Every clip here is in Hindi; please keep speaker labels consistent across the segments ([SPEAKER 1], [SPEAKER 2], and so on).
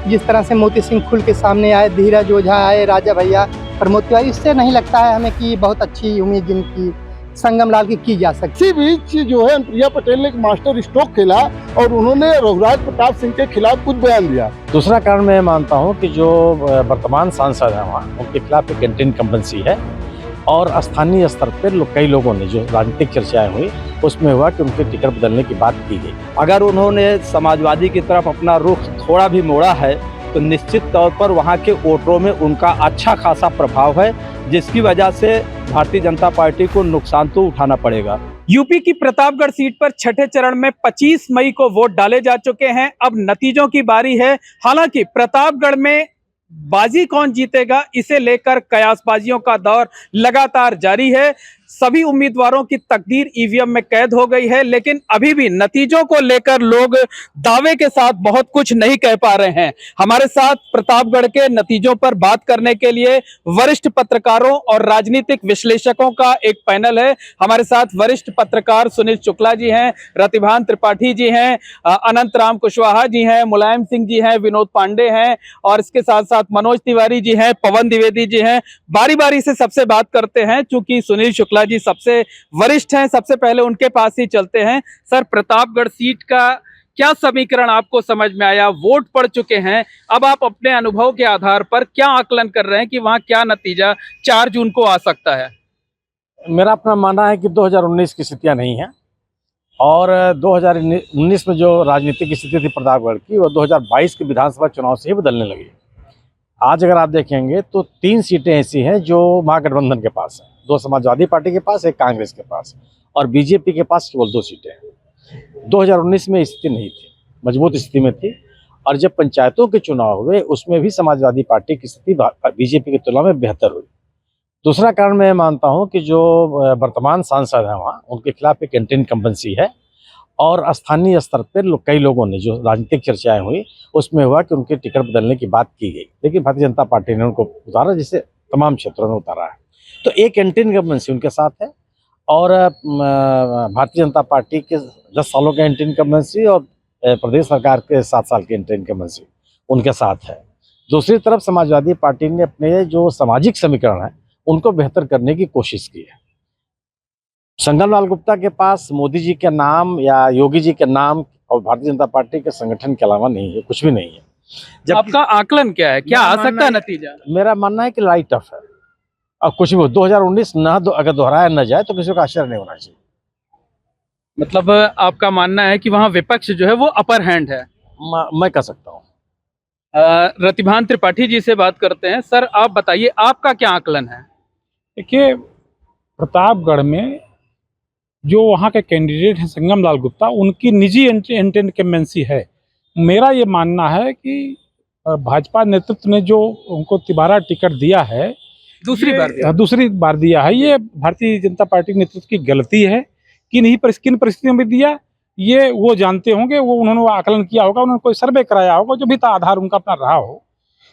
[SPEAKER 1] जिस तरह से मोती सिंह खुल के सामने आए, धीरज ओझा आए, राजा भैया, प्रमोद तिवारी, इससे नहीं लगता है हमें कि बहुत अच्छी उम्मीद जिनकी संगम लाल की जा सकती।
[SPEAKER 2] इसी बीच जो है अनुप्रिया पटेल ने एक मास्टर स्ट्रोक खेला और उन्होंने रघुराज प्रताप सिंह के खिलाफ कुछ बयान दिया।
[SPEAKER 3] दूसरा कारण मैं मानता हूं कि जो वर्तमान सांसद हैं वहाँ उनके खिलाफ एक एंटी इनकम्बेंसी है और स्थानीय स्तर पर कई लोगों ने जो राजनीतिक चर्चाएं हुई उसमें हुआ कि उनके टिकट बदलने की बात की गई।
[SPEAKER 4] अगर उन्होंने समाजवादी की तरफ अपना रुख थोड़ा भी मोड़ा है तो निश्चित तौर पर वहाँ के वोटरों में उनका अच्छा खासा प्रभाव है, जिसकी वजह से भारतीय जनता पार्टी को नुकसान तो उठाना पड़ेगा।
[SPEAKER 5] यूपी की प्रतापगढ़ सीट पर छठे चरण में 25 मई को वोट डाले जा चुके हैं। अब नतीजों की बारी है। हालांकि प्रतापगढ़ में बाजी कौन जीतेगा, इसे लेकर कयासबाजियों का दौर लगातार जारी है। सभी उम्मीदवारों की तकदीर ईवीएम में कैद हो गई है, लेकिन अभी भी नतीजों को लेकर लोग दावे के साथ बहुत कुछ नहीं कह पा रहे हैं। हमारे साथ प्रतापगढ़ के नतीजों पर बात करने के लिए वरिष्ठ पत्रकारों और राजनीतिक विश्लेषकों का एक पैनल है। हमारे साथ वरिष्ठ पत्रकार सुनील शुक्ला जी हैं, रतिभान त्रिपाठी जी हैं, अनंत राम कुशवाहा जी हैं, मुलायम सिंह जी हैं, विनोद पांडे हैं और इसके साथ साथ मनोज तिवारी जी हैं, पवन द्विवेदी जी हैं। बारी बारी से सबसे बात करते हैं, चूंकि सुनील शुक्ला जी सबसे वरिष्ठ हैं, सबसे पहले उनके पास ही चलते हैं। सर, प्रतापगढ़ सीट का क्या समीकरण आपको समझ में आया? वोट पड़ चुके हैं, अब आप अपने अनुभव के आधार पर क्या आकलन कर रहे हैं कि वहां क्या नतीजा 4 जून को आ सकता है?
[SPEAKER 3] मेरा अपना मानना है कि 2019 की स्थितियां नहीं है और 2019 में जो राजनीतिक स्थिति थी प्रतापगढ़ की वो 2022 के विधानसभा चुनाव से ही बदलने लगी। आज अगर आप देखेंगे तो 3 सीटें ऐसी हैं जो महागठबंधन के पास है, 2 समाजवादी पार्टी के पास, 1 कांग्रेस के पास और बीजेपी के पास केवल 2 सीटें हैं। 2019 में स्थिति नहीं थी, मजबूत स्थिति में थी और जब पंचायतों के चुनाव हुए उसमें भी समाजवादी पार्टी की स्थिति बीजेपी की तुलना में बेहतर हुई। दूसरा कारण मैं मानता हूं कि जो वर्तमान सांसद हैं वहाँ उनके खिलाफ एक एंटी इनकम्बेंसी है और स्थानीय स्तर पर कई लोगों ने जो राजनीतिक चर्चाएं हुई उसमें हुआ कि उनके टिकट बदलने की बात की गई, लेकिन भारतीय जनता पार्टी ने उनको उतारा, जिसे तमाम क्षेत्रों में उतारा है। तो एक एंटी इनकम्बेंसी उनके साथ है और भारतीय जनता पार्टी के 10 सालों का एंटी इनकम्बेंसी और प्रदेश सरकार के 7 साल की एंटी इनकम्बेंसी उनके साथ है। दूसरी तरफ समाजवादी पार्टी ने अपने जो सामाजिक समीकरण है उनको बेहतर करने की कोशिश की है। संगम लाल गुप्ता के पास मोदी जी के नाम या योगी जी के नाम और भारतीय जनता पार्टी के संगठन के अलावा नहीं है, कुछ भी नहीं है।
[SPEAKER 5] जब आपका आकलन क्या है, क्या आ सकता है नतीजा?
[SPEAKER 3] मेरा मानना है कि लड़ाई टफ है और कुछ भी 2019 अगर दोहराया न जाए तो किसी को आश्चर्य नहीं होना चाहिए।
[SPEAKER 5] मतलब आपका मानना है कि वहां विपक्ष जो है वो अपर हैंड है?
[SPEAKER 3] मैं कह सकता हूँ।
[SPEAKER 5] रतिभान त्रिपाठी जी से बात करते हैं। सर, आप बताइए, आपका क्या आकलन है?
[SPEAKER 6] देखिए, प्रतापगढ़ में जो वहाँ के कैंडिडेट हैं संगम लाल गुप्ता, उनकी निजी इनकम्बेंसी है। मेरा ये मानना है कि भाजपा नेतृत्व ने जो उनको तिबारा टिकट दिया है, दूसरी बार दिया है, ये भारतीय जनता पार्टी नेतृत्व की गलती है। किन परिस्थितियों में दिया ये वो जानते होंगे, वो उन्होंने आकलन किया होगा, उन्होंने कोई सर्वे कराया होगा, जो भी था आधार उनका अपना रहा हो।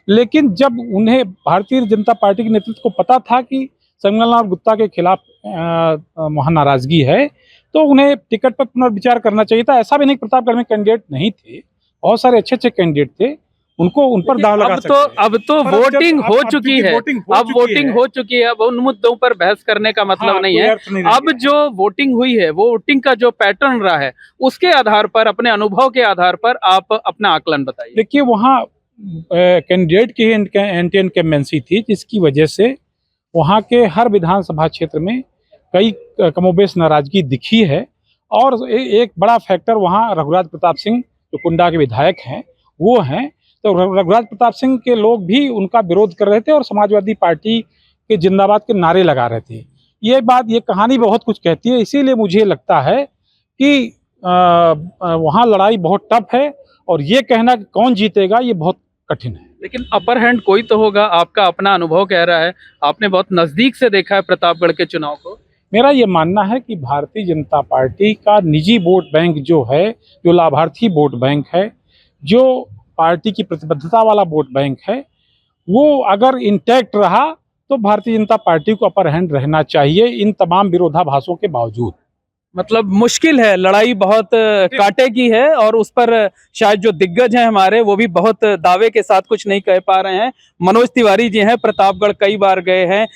[SPEAKER 6] लेकिन जब उन्हें भारतीय जनता पार्टी के नेतृत्व को पता था कि संगम लाल गुप्ता के खिलाफ वहाँ नाराजगी है, तो उन्हें टिकट पर पुनर्विचार करना चाहिए था। ऐसा भी नहीं प्रतापगढ़ में कैंडिडेट नहीं थे, बहुत सारे अच्छे कैंडिडेट थे, उनको उन पर दाव लगा सकते हैं।
[SPEAKER 5] अब तो वोटिंग हो चुकी है, अब वोटिंग हो चुकी है, अब उन मुद्दों पर बहस करने का मतलब नहीं है। अब जो वोटिंग हुई है, वो वोटिंग का जो पैटर्न रहा है, उसके आधार पर, अपने अनुभव के आधार पर आप अपना आकलन बताइए।
[SPEAKER 6] देखिए, वहाँ कैंडिडेट की एंटी इनकम्बेंसी थी, जिसकी वजह से वहाँ के हर विधानसभा क्षेत्र में कई कमोबेश नाराजगी दिखी है और एक बड़ा फैक्टर वहाँ रघुराज प्रताप सिंह जो कुंडा के विधायक हैं वो हैं। तो रघुराज प्रताप सिंह के लोग भी उनका विरोध कर रहे थे और समाजवादी पार्टी के जिंदाबाद के नारे लगा रहे थे। ये कहानी बहुत कुछ कहती है, इसीलिए मुझे लगता है कि वहाँ लड़ाई बहुत टफ है और ये कहना कि कौन जीतेगा ये बहुत कठिन है।
[SPEAKER 5] लेकिन अपर हैंड कोई तो होगा, आपका अपना अनुभव कह रहा है, आपने बहुत नजदीक से देखा है प्रतापगढ़ के चुनाव को।
[SPEAKER 6] मेरा ये मानना है कि भारतीय जनता पार्टी का निजी वोट बैंक जो है, जो लाभार्थी वोट बैंक है, जो पार्टी की प्रतिबद्धता वाला वोट बैंक है, वो अगर इंटैक्ट रहा तो भारतीय जनता पार्टी को अपर हैंड रहना चाहिए इन तमाम विरोधाभासों के बावजूद।
[SPEAKER 5] मतलब मुश्किल है, लड़ाई बहुत कांटे की है और उस पर शायद जो दिग्गज हैं हमारे वो भी बहुत दावे के साथ कुछ नहीं कह पा रहे हैं। मनोज तिवारी जी हैं, प्रतापगढ़ कई बार गए हैं,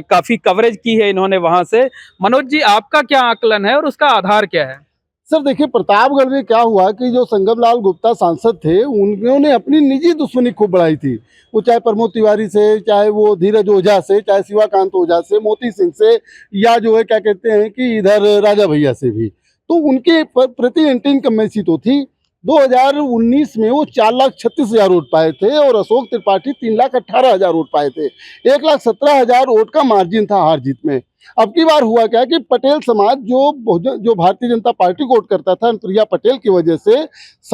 [SPEAKER 5] काफी कवरेज की है इन्होंने वहां से। मनोज जी, आपका क्या आकलन है और उसका आधार क्या है?
[SPEAKER 2] सर देखिए, प्रतापगढ़ में क्या हुआ कि जो संगमलाल गुप्ता सांसद थे उन्होंने अपनी निजी दुश्मनी खूब बढ़ाई थी। वो चाहे प्रमोद तिवारी से, चाहे वो धीरज ओझा से, चाहे शिवाकांत ओझा से, मोती सिंह से, या जो है क्या कहते हैं कि इधर राजा भैया से भी। तो उनके प्रति एंटी इनकम्बेंसी तो थी। 2019 में वो 4,36,000 वोट पाए थे और अशोक त्रिपाठी 3,18,000 वोट पाए थे। 1,17,000 वोट का मार्जिन था हार जीत में। अब की बार हुआ क्या कि पटेल समाज जो भारतीय जनता पार्टी को वोट करता था अनुप्रिया पटेल की वजह से,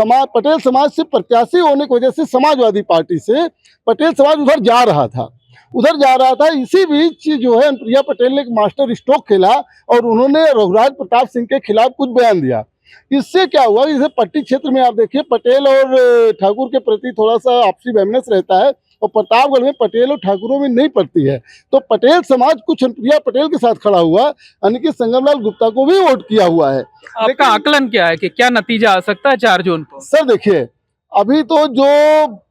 [SPEAKER 2] पटेल समाज से प्रत्याशी होने की वजह से समाजवादी पार्टी से पटेल समाज उधर जा रहा था। इसी बीच जो है अनुप्रिया पटेल ने एक मास्टर स्ट्रोक खेला और उन्होंने रघुराज प्रताप सिंह के खिलाफ कुछ बयान दिया। इससे क्या हुआ, जैसे पट्टी क्षेत्र में आप देखिए पटेल और ठाकुर के प्रति थोड़ा सा आपसी वैमनस्य रहता है और प्रतापगढ़ में पटेल और ठाकुरों में नहीं पड़ती है। तो पटेल समाज कुछ अनुप्रिया पटेल के साथ खड़ा हुआ, यानी कि संगमलाल गुप्ता को भी वोट किया हुआ है।
[SPEAKER 5] आपका आकलन क्या है कि क्या नतीजा आ सकता है 4 जून को?
[SPEAKER 2] सर देखिए, अभी तो जो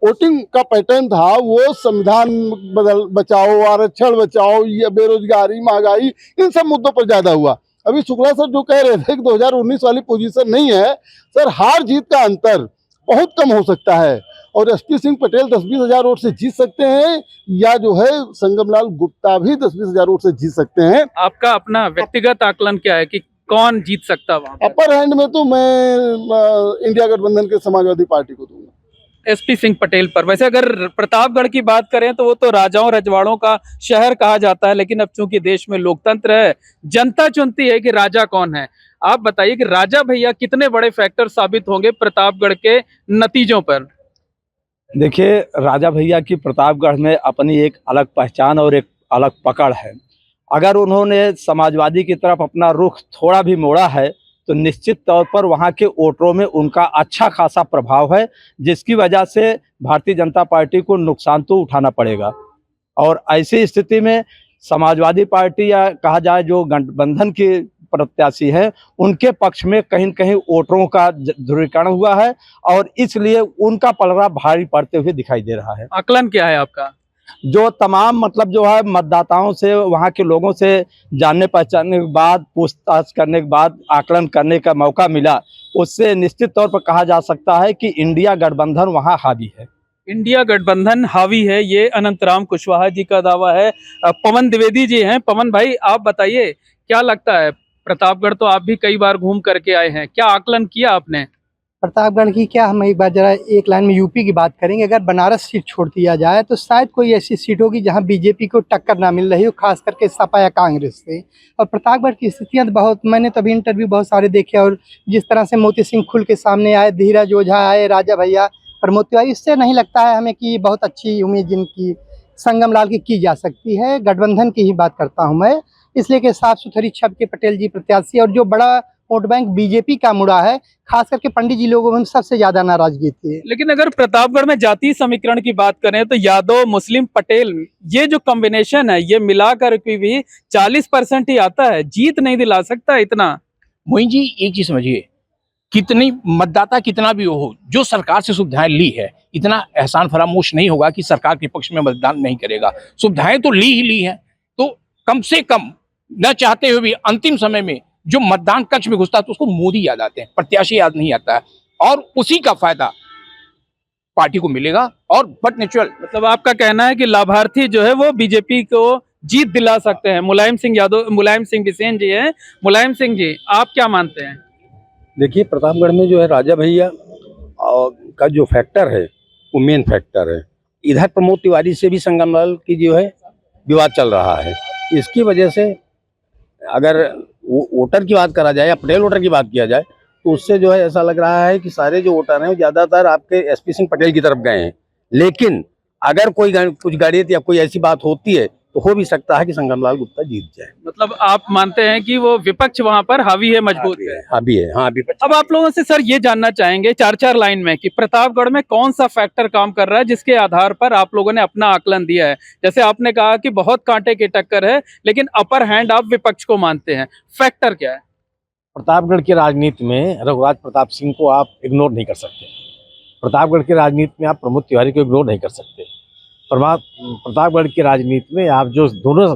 [SPEAKER 2] वोटिंग का पैटर्न था वो संविधान बचाओ, आरक्षण बचाओ, ये बेरोजगारी, महंगाई, इन सब मुद्दों पर ज्यादा हुआ। अभी शुक्ला सर जो कह रहे थे कि 2019 वाली पोजीशन नहीं है, सर हार जीत का अंतर बहुत कम हो सकता है और एसपी सिंह पटेल 10-20 हजार वोट से जीत सकते हैं, या जो है संगमलाल गुप्ता भी 10-20 हजार वोट से जीत सकते हैं।
[SPEAKER 5] आपका अपना व्यक्तिगत आकलन क्या है कि कौन जीत सकता है वहां पर?
[SPEAKER 2] अपर हैंड में तो मैं इंडिया गठबंधन के समाजवादी पार्टी को दूंगा,
[SPEAKER 5] एसपी सिंह पटेल पर। वैसे अगर प्रतापगढ़ की बात करें तो वो तो राजाओं रजवाड़ों का शहर कहा जाता है, लेकिन अब चूंकि देश में लोकतंत्र है, जनता चुनती है कि राजा कौन है। आप बताइए कि राजा भैया कितने बड़े फैक्टर साबित होंगे प्रतापगढ़ के नतीजों पर?
[SPEAKER 4] देखिए, राजा भैया की प्रतापगढ़ में अपनी एक अलग पहचान और एक अलग पकड़ है। अगर उन्होंने समाजवादी की तरफ अपना रुख थोड़ा भी मोड़ा है तो निश्चित तौर पर वहाँ के वोटरों में उनका अच्छा खासा प्रभाव है, जिसकी वजह से भारतीय जनता पार्टी को नुकसान तो उठाना पड़ेगा। और ऐसी स्थिति में समाजवादी पार्टी या कहा जाए जो गठबंधन के प्रत्याशी है, उनके पक्ष में कहीं न कहीं वोटरों का ध्रुवीकरण हुआ है और इसलिए उनका पलड़ा भारी पड़ते हुए दिखाई दे रहा है।
[SPEAKER 5] आकलन क्या है आपका?
[SPEAKER 4] जो तमाम मतलब जो है मतदाताओं से, वहाँ के लोगों से जानने पहचानने के बाद, पूछताछ करने के बाद आकलन करने का मौका मिला, उससे निश्चित तौर पर कहा जा सकता है कि इंडिया गठबंधन वहाँ हावी है।
[SPEAKER 5] इंडिया गठबंधन हावी है, ये अनंतराम कुशवाहा जी का दावा है। पवन द्विवेदी जी हैं। पवन भाई, आप बताइए क्या लगता है? प्रतापगढ़ तो आप भी कई बार घूम करके आए हैं, क्या आकलन किया आपने?
[SPEAKER 1] प्रतापगढ़ की क्या, हम एक बार जरा एक लाइन में यूपी की बात करेंगे। अगर बनारस सीट छोड़ दिया जाए तो शायद कोई ऐसी सीट होगी जहां बीजेपी को टक्कर ना मिल रही हो, खास करके सपा या कांग्रेस से। और प्रतापगढ़ की स्थितियां तो बहुत, मैंने तभी इंटरव्यू बहुत सारे देखे और जिस तरह से मोती सिंह खुल के सामने आए, धीरज ओझा आए, राजा भैया, प्रमोद तिवारी, इससे नहीं लगता है हमें कि बहुत अच्छी उम्मीद जिनकी संगमलाल की जा सकती है। गठबंधन की ही बात करता हूँ मैं, इसलिए कि साफ सुथरी छवि के पटेल जी प्रत्याशी और जो बड़ा वोट बैंक बीजेपी का मुड़ा है, खास करके पंडित जी लोगों में सबसे ज्यादा नाराजगी थी।
[SPEAKER 5] लेकिन अगर प्रतापगढ़ में जातीय समीकरण की बात करें तो यादव, मुस्लिम, पटेल, ये जो कॉम्बिनेशन है, ये मिलाकर के भी 40% ही आता है, जीत नहीं दिला सकता इतना।
[SPEAKER 7] मोइन जी, एक चीज समझिए, कितनी मतदाता कितना भी हो, जो सरकार से सुविधाएं ली है, इतना एहसान फरामोश नहीं होगा कि सरकार के पक्ष में मतदान नहीं करेगा। सुविधाएं तो ली ही ली है, तो कम से कम न चाहते हुए भी अंतिम समय में जो मतदान कक्ष में घुसता है तो उसको मोदी याद आते हैं, प्रत्याशी याद नहीं आता है, और उसी का फायदा पार्टी को मिलेगा। और बट नेचुरल,
[SPEAKER 5] मतलब आपका कहना है कि लाभार्थी जो है वो बीजेपी को जीत दिला सकते हैं। मुलायम सिंह यादव, मुलायम सिंह बिसेन जी हैं। मुलायम सिंह जी, आप क्या मानते हैं?
[SPEAKER 8] देखिए, प्रतापगढ़ में जो है राजा भैया का जो फैक्टर है वो मेन फैक्टर है। इधर प्रमोद तिवारी से भी संगमलाल की जो है विवाद चल रहा है। इसकी वजह से अगर वोटर की बात करा जाए या पटेल वोटर की बात किया जाए तो उससे जो है ऐसा लग रहा है कि सारे जो वोटर हैं वो ज़्यादातर आपके एसपी सिंह पटेल की तरफ गए हैं। लेकिन अगर कुछ गणित या कोई ऐसी बात होती है तो हो भी सकता है कि संगमलाल गुप्ता जीत जाए।
[SPEAKER 5] मतलब आप मानते हैं कि वो विपक्ष वहां पर हावी है, मजबूत है?
[SPEAKER 8] हावी है, हाँ विपक्ष।
[SPEAKER 5] अब आप लोगों से सर ये जानना चाहेंगे 4-4 लाइन में कि प्रतापगढ़ में कौन सा फैक्टर काम कर रहा है जिसके आधार पर आप लोगों ने अपना आकलन दिया है। जैसे आपने कहा कि बहुत कांटे की टक्कर है, लेकिन अपर हैंड आप विपक्ष को मानते हैं, फैक्टर क्या है?
[SPEAKER 3] प्रतापगढ़ की राजनीति में रघुराज प्रताप सिंह को आप इग्नोर नहीं कर सकते। प्रतापगढ़ की राजनीति में आप प्रमोद तिवारी को इग्नोर नहीं कर सकते। प्रतापगढ़ की राजनीति में आप जो दोनों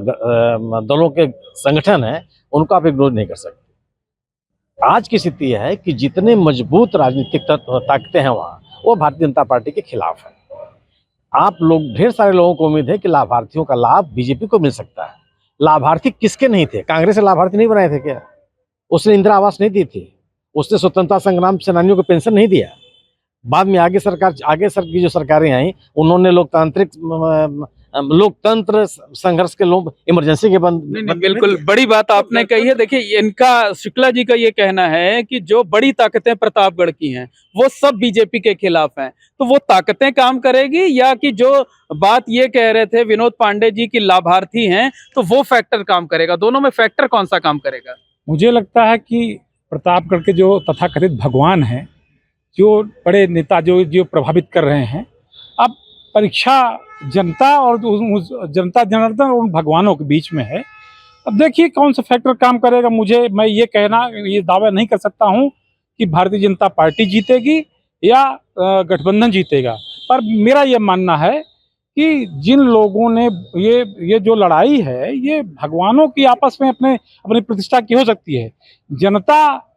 [SPEAKER 3] दलों के संगठन हैं उनको आप इग्नोर नहीं कर सकते। आज की स्थिति है कि जितने मजबूत राजनीतिक ताकतें हैं वहाँ, वो भारतीय जनता पार्टी के खिलाफ है। आप लोग, ढेर सारे लोगों को उम्मीद है कि लाभार्थियों का लाभ बीजेपी को मिल सकता है। लाभार्थी किसके नहीं थे? कांग्रेस से लाभार्थी नहीं बनाए थे क्या? उसने इंदिरा आवास नहीं दी थी, उसने स्वतंत्रता संग्राम सेनानियों को पेंशन नहीं दिया। बाद में आगे की जो सरकारें आई उन्होंने लोकतंत्र संघर्ष के लोग इमरजेंसी के बंद।
[SPEAKER 5] नहीं, बिल्कुल बड़ी बात आपने कही है। देखिए, इनका, शुक्ला जी का ये कहना है कि जो बड़ी ताकतें प्रतापगढ़ की हैं वो सब बीजेपी के खिलाफ हैं। तो वो ताकतें काम करेगी, या कि जो बात ये कह रहे थे विनोद पांडे जी की लाभार्थी हैं तो वो फैक्टर काम करेगा? दोनों में फैक्टर कौन सा काम करेगा?
[SPEAKER 6] मुझे लगता है कि प्रतापगढ़ के जो तथाकथित भगवान हैं, जो बड़े नेता जो प्रभावित कर रहे हैं, अब परीक्षा जनता और उस जनता जनार्दन और उन भगवानों के बीच में है। अब देखिए कौन सा फैक्टर काम करेगा। मैं ये दावा नहीं कर सकता हूं कि भारतीय जनता पार्टी जीतेगी या गठबंधन जीतेगा, पर मेरा ये मानना है कि जिन लोगों ने ये जो लड़ाई है, ये भगवानों की आपस में अपनी प्रतिष्ठा की हो सकती है। जनता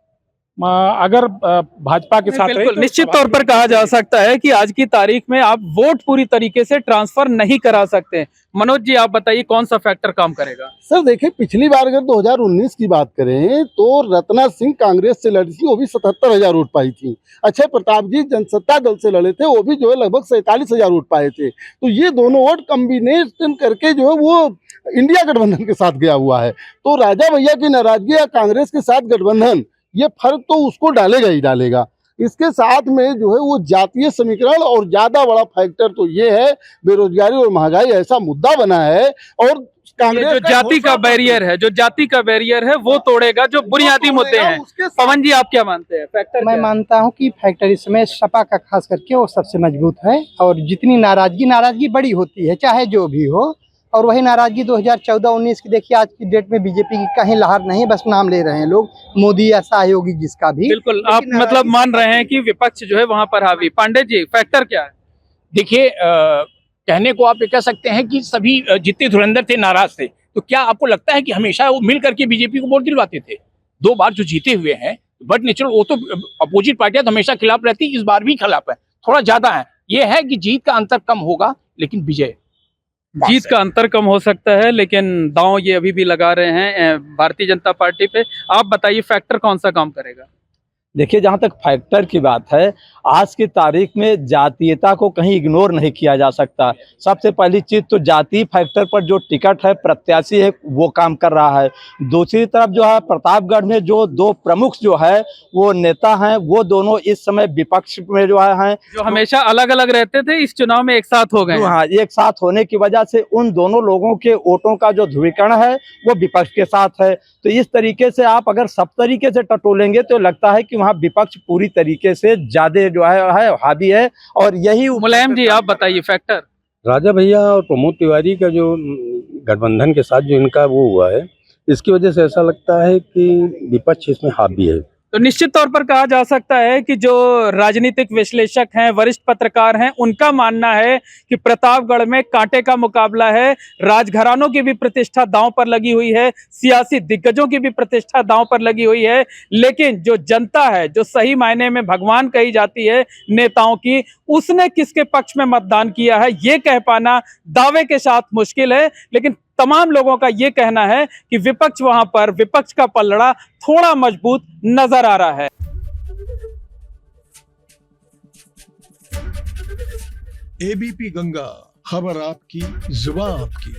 [SPEAKER 6] अगर भाजपा के साथ
[SPEAKER 5] बिल्कुल निश्चित तौर पर कहा जा सकता है कि आज की तारीख में आप वोट पूरी तरीके से ट्रांसफर नहीं करा सकते। मनोज जी, आप बताइए कौन सा फैक्टर काम करेगा?
[SPEAKER 2] सर देखिए, पिछली बार अगर 2019 की बात करें तो रत्ना सिंह कांग्रेस से लड़ी थी, वो भी 77,000 वोट पाई थी। अक्षय प्रताप जी जनसत्ता दल से लड़े थे, वो भी जो है लगभग 47,000 वोट पाए थे। तो ये दोनों वोट कम्बिनेशन करके जो है वो इंडिया गठबंधन के साथ गया हुआ है। तो राजा भैया की नाराजगी या कांग्रेस के साथ गठबंधन, ये फर्क तो उसको डालेगा ही डालेगा। इसके साथ में जो है वो जातीय समीकरण, और ज्यादा बड़ा फैक्टर तो ये है बेरोजगारी और महंगाई ऐसा मुद्दा बना है। और कांग्रेस
[SPEAKER 5] जो जाति का बैरियर है वो तोड़ेगा, जो बुनियादी मुद्दे हैं। पवन जी, आप क्या मानते हैं फैक्टर?
[SPEAKER 1] मैं मानता हूं कि फैक्टर इसमें सपा का खास करके वो सबसे मजबूत है, और जितनी नाराजगी बड़ी होती है चाहे जो भी हो, और वही नाराजगी 2014-19 की देखिए आज की डेट में बीजेपी की कहीं लहर नहीं, बस नाम ले रहे हैं लोग, मोदी या सहयोगी जिसका भी।
[SPEAKER 5] बिल्कुल, आप मतलब मान रहे हैं कि विपक्ष जो है वहां पर हावी। पांडे जी, फैक्टर क्या है?
[SPEAKER 7] देखिए, कहने को आप ये कह सकते हैं कि सभी जितने धुरंधर थे नाराज थे, तो क्या आपको लगता है कि हमेशा वो मिल करके बीजेपी को वोट दिलवाते थे? 2 बार जो जीते हुए हैं, बट नेचुरल, वो तो अपोजिट पार्टियां तो हमेशा खिलाफ रहती, इस बार भी खिलाफ है, थोड़ा ज्यादा है। ये है कि जीत का अंतर कम होगा, लेकिन
[SPEAKER 5] जीत का अंतर कम हो सकता है, लेकिन दांव ये अभी भी लगा रहे हैं भारतीय जनता पार्टी पे। आप बताइए फैक्टर कौन सा काम करेगा?
[SPEAKER 4] देखिए, जहाँ तक फैक्टर की बात है, आज की तारीख में जातीयता को कहीं इग्नोर नहीं किया जा सकता। सबसे पहली चीज़ तो जातीय फैक्टर पर जो टिकट है, प्रत्याशी है, वो काम कर रहा है। दूसरी तरफ जो है प्रतापगढ़ में जो 2 प्रमुख जो है वो नेता हैं, वो दोनों इस समय विपक्ष में जो है
[SPEAKER 5] जो हमेशा अलग अलग रहते थे, इस चुनाव में एक साथ हो गए।
[SPEAKER 4] हाँ, एक साथ होने की वजह से उन दोनों लोगों के वोटों का जो ध्रुवीकरण है वो विपक्ष के साथ है। तो इस तरीके से आप अगर सब तरीके से टटोलेंगे तो लगता है कि वहाँ विपक्ष पूरी तरीके से ज्यादा जो है हावी है। और यही
[SPEAKER 5] मुलायम जी, आप बताइए फैक्टर।
[SPEAKER 8] राजा भैया और प्रमोद तिवारी का जो गठबंधन के साथ जो इनका वो हुआ है, इसकी वजह से ऐसा लगता है कि विपक्ष इसमें हावी है।
[SPEAKER 5] तो निश्चित तौर पर कहा जा सकता है कि जो राजनीतिक विश्लेषक हैं, वरिष्ठ पत्रकार हैं, उनका मानना है कि प्रतापगढ़ में कांटे का मुकाबला है। राजघरानों की भी प्रतिष्ठा दांव पर लगी हुई है, सियासी दिग्गजों की भी प्रतिष्ठा दांव पर लगी हुई है, लेकिन जो जनता है, जो सही मायने में भगवान कही जाती है नेताओं की, उसने किसके पक्ष में मतदान किया है ये कह पाना दावे के साथ मुश्किल है। लेकिन तमाम लोगों का ये कहना है कि विपक्ष का पलड़ा थोड़ा मजबूत नजर आ रहा है।
[SPEAKER 9] एबीपी गंगा, खबर आपकी, जुबान आपकी।